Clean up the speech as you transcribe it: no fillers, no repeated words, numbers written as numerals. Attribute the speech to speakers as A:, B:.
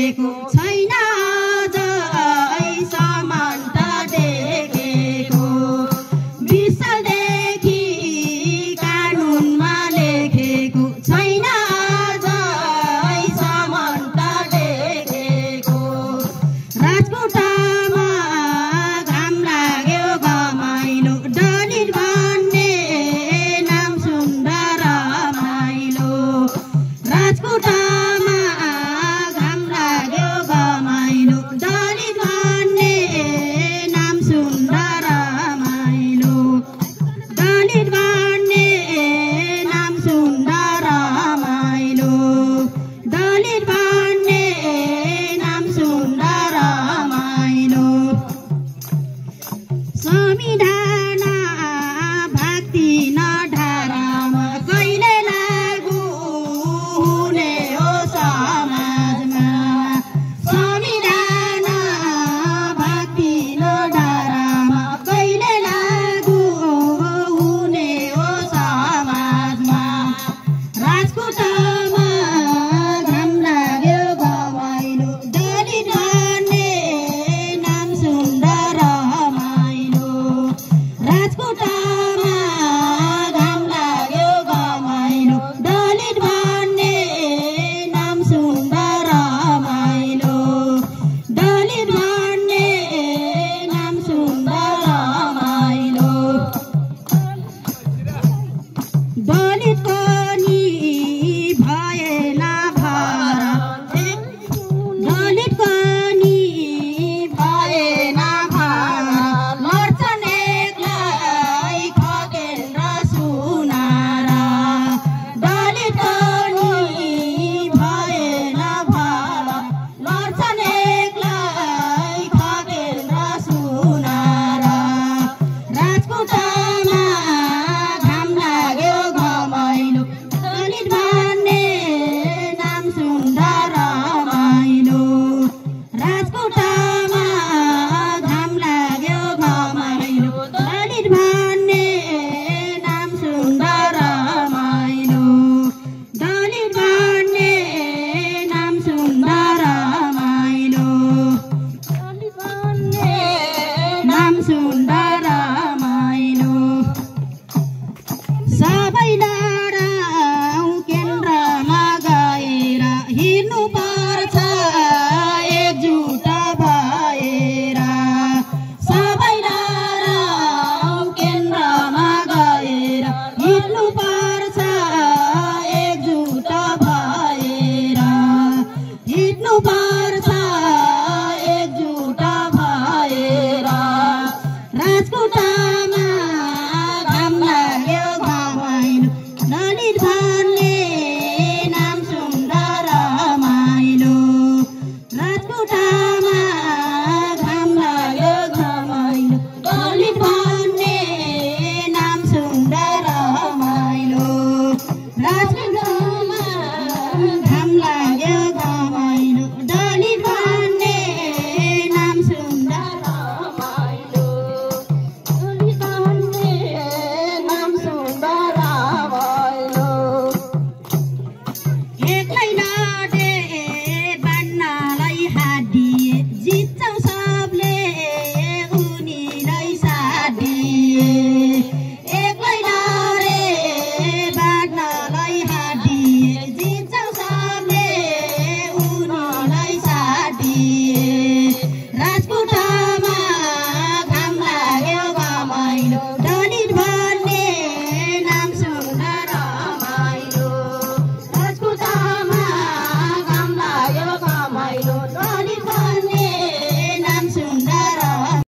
A: देखेको छैन अझै समानता देखेको विशालदेखि कानुनमा लेखेको छैन अझै समानता देखेको राजकोटमा घाम लाग्यो घमाइलो दलित भन्ने नाम सुन्दा रमाइलो राजकोटमा घाम लाग्यो घमाइलो दलित भन्ने नाम सुन्दा रमाइलो दलित भन्ने नाम सुन्दा रमाइलो दलित भन्ने नाम सुन्दा रमाइलो संविधान भक्ति नढारामा कहिले लागू हुने हो समाजमा संविधान भक्ति नढारामा कहिले लागू हुने हो समाजमा राजकोटमा घाम लाग्यो घमाइलो दलित भन्ने नाम सुन्दा रमाइलो राजकोटमा घाम लाग्यो घमाइलो दलित भन्ने नाम सुन्दा रमाइलो दलित भन्ने नाम सुन्दा रमाइलो दलितको नि भएन भारा दलितको नि भएन भारा लड्छन् एक्लै खगेन्द्र सुनारा दलितको नि भएन भारा लड्छन् एक्लै खगेन्द्र सुनारा राजकोटमा घाम लाग्यो घमाइलो दलित भन्ने नाम सुन्दा रमाइलो राजकोटमा घाम लाग्यो घमाइलो दलित भन्ने नाम सुन्दा रमाइलो दलित भन्ने नाम सुन्दा रमाइलो दलित भन्ने नाम सुन्दा रमाइलो सबै लडाउँ केन्द्रमा गएर हिँड्नुपर्छ एकजुट भएर सबै लडाउँ केन्द्रमा गएर हिँड्नुपर्छ एकजुट भएर हिँड्नुपर्छ एकजुट भएर राजकोटमा घाम लाग्यो घमाइलो दलित भन्ने नाम सुन्दा रमाइलो राजकोटमा घाम लाग्यो घमाइलो दलित भन्ने नाम सुन्दा रमाइलो राजकोटमा घाम